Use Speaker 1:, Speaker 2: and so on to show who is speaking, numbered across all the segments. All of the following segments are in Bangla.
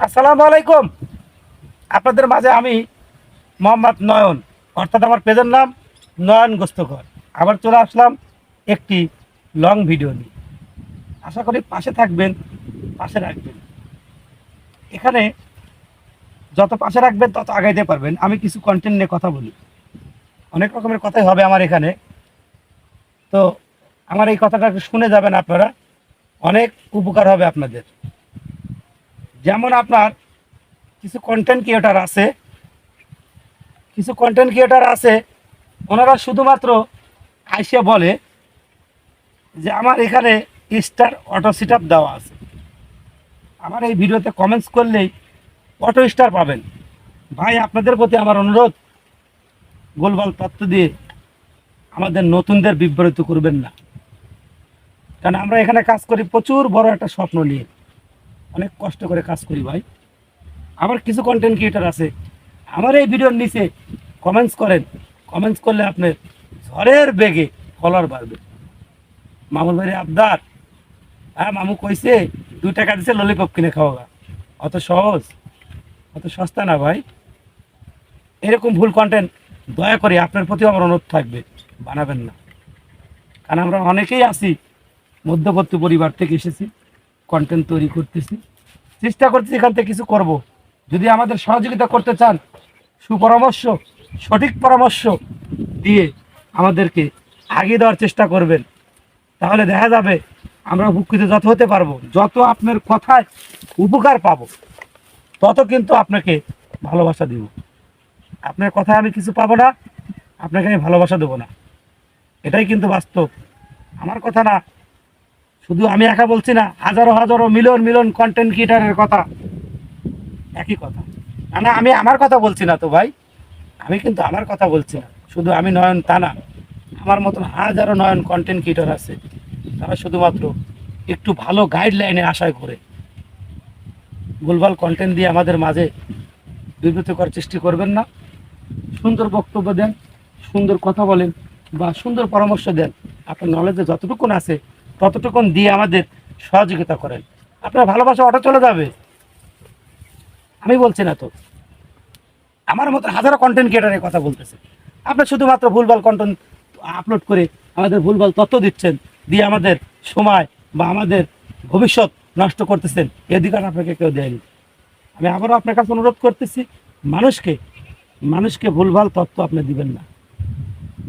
Speaker 1: আসসালামু আলাইকুম। আপনাদের মাঝে আমি মোহাম্মদ নয়ন, অর্থাৎ আমার পেজের নাম নয়ন গোস্তকর। আবার চলে আসলাম একটি লং ভিডিও নিয়ে। আশা করি পাশে থাকবেন, পাশে রাখবেন। এখানে যত পাশে রাখবেন তত আগাইতে পারবেন। আমি কিছু কন্টেন্ট নিয়ে কথা বলি, অনেক রকমের কথাই হবে আমার এখানে। তো আমার এই কথাটা একটু শুনে যাবেন আপনারা, অনেক উপকার হবে আপনাদের। যেমন আপনার কিছু কন্টেন্ট ক্রিয়েটার আছে, ওনারা শুধুমাত্র আইসে বলে যে আমার এখানে স্টার অটো সিটআপ দেওয়া আছে, আমার এই ভিডিওতে কমেন্টস করলেই অটো স্টার পাবেন। ভাই, আপনাদের প্রতি আমার অনুরোধ, গোলবাল তত্ত্ব দিয়ে আমাদের নতুনদের বিব্রত করবেন না। কারণ আমরা এখানে কাজ করি প্রচুর বড় একটা স্বপ্ন নিয়ে, অনেক কষ্ট করে কাজ করি ভাই। আবার কিছু কন্টেন্ট ক্রিয়েটার আছে, আমার এই ভিডিওর নিচে কমেন্টস করেন, কমেন্টস করলে আপনার ঝড়ের বেগে ফলোয়ার বাড়বে। মামুর ভাই আবদার, হ্যাঁ মামু কইছে 2 টাকা দিছে ললিপপ কিনে খাওয়া। অত সহজ, অত সস্তা না ভাই। এরকম ভুল কন্টেন্ট দয়া করে আপনার প্রতি আমার অনুরোধ থাকবে, বানাবেন না। কারণ আমরা অনেকেই আছি মধ্যবর্তী পরিবার থেকে এসেছি, কন্টেন্ট তৈরি করতেছি, চেষ্টা করতেছি এখান থেকে কিছু করব। যদি আমাদের সহযোগিতা করতে চান, সুপরামর্শ, সঠিক পরামর্শ দিয়ে আমাদেরকে আগিয়ে দেওয়ার চেষ্টা করবেন, তাহলে দেখা যাবে আমরা উপকৃত যত হতে পারবো, যত আপনার কথায় উপকার পাবো, তত কিন্তু আপনাকে ভালোবাসা দিব। আপনার কথায় আমি কিছু পাবো না, আপনাকে আমি ভালোবাসা দেবো না, এটাই কিন্তু বাস্তব। আমার কথা না, শুধু আমি একা বলছি না, হাজারো হাজারো মিলিয়ন মিলিয়ন কন্টেন্ট ক্রিয়েটারের কথা একই কথা। না না, আমি আমার কথা বলছি না তো ভাই, আমি কিন্তু আমার কথা বলছি না। শুধু আমি নয়ন তা না, আমার মতন হাজারো নয়ন কন্টেন্ট ক্রিয়েটার আছে, তারা শুধুমাত্র একটু ভালো গাইডলাইনে আশায় করে ভুলভাল কন্টেন্ট দিয়ে আমাদের মাঝে বিব্রত করার চেষ্টা করবেন না। সুন্দর বক্তব্য দেন, সুন্দর কথা বলেন, বা সুন্দর পরামর্শ দেন। আপনার নলেজে যতটুকুন আছে ততটুকুন দিয়ে আমাদের সহযোগিতা করেন। আপনার ভালোবাসা অটো চলে যাবে, আমি বলছি না তো। আমার মতো হাজারো কন্টেন্ট ক্রিয়েটারের কথা বলতেছে, আপনার শুধুমাত্র ভুলভাল কন্টেন্ট আপলোড করে আমাদের ভুলভাল তথ্য দিচ্ছেন, দিয়ে আমাদের সময় বা আমাদের ভবিষ্যৎ নষ্ট করতেছেন। এই অধিকার আপনাকে কেউ দেয়নি। আমি আবারও আপনার কাছে অনুরোধ করতেছি, মানুষকে মানুষকে ভুলভাল তথ্য আপনি দিবেন না,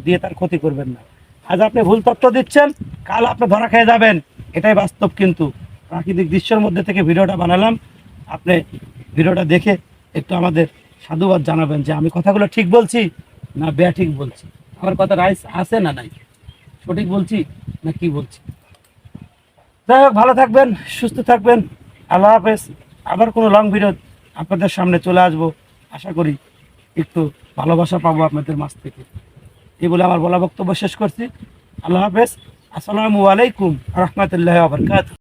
Speaker 1: দিয়ে তার ক্ষতি করবেন না। আজ আপনি ভুল তথ্য দিচ্ছেন, কাল আপনি ধরা খেয়ে যাবেন, এটাই বাস্তব। কিন্তু প্রাকৃতিক দৃশ্যের মধ্যে থেকে ভিডিওটা বানালাম, আপনি ভিডিওটা দেখে একটু আমাদের সাধুবাদ জানাবেন যে আমি কথাগুলো ঠিক বলছি না ঠিক বলছি, আমার কথা রাইস আছে না নাই, সঠিক বলছি না কি বলছি। যাই হোক, ভালো থাকবেন, সুস্থ থাকবেন, আল্লাহ হাফেজ। আবার কোনো লং ভিডিও আপনাদের সামনে চলে আসবো, আশা করি একটু ভালোবাসা পাবো আপনাদের মাঝ থেকে। এই বলে আমার বলা বক্তব্য শেষ করছি। আল্লাহ হাফেজ। আসসালামু আলাইকুম রহমতুল্লাহ ওয়া বারাকাতুহু।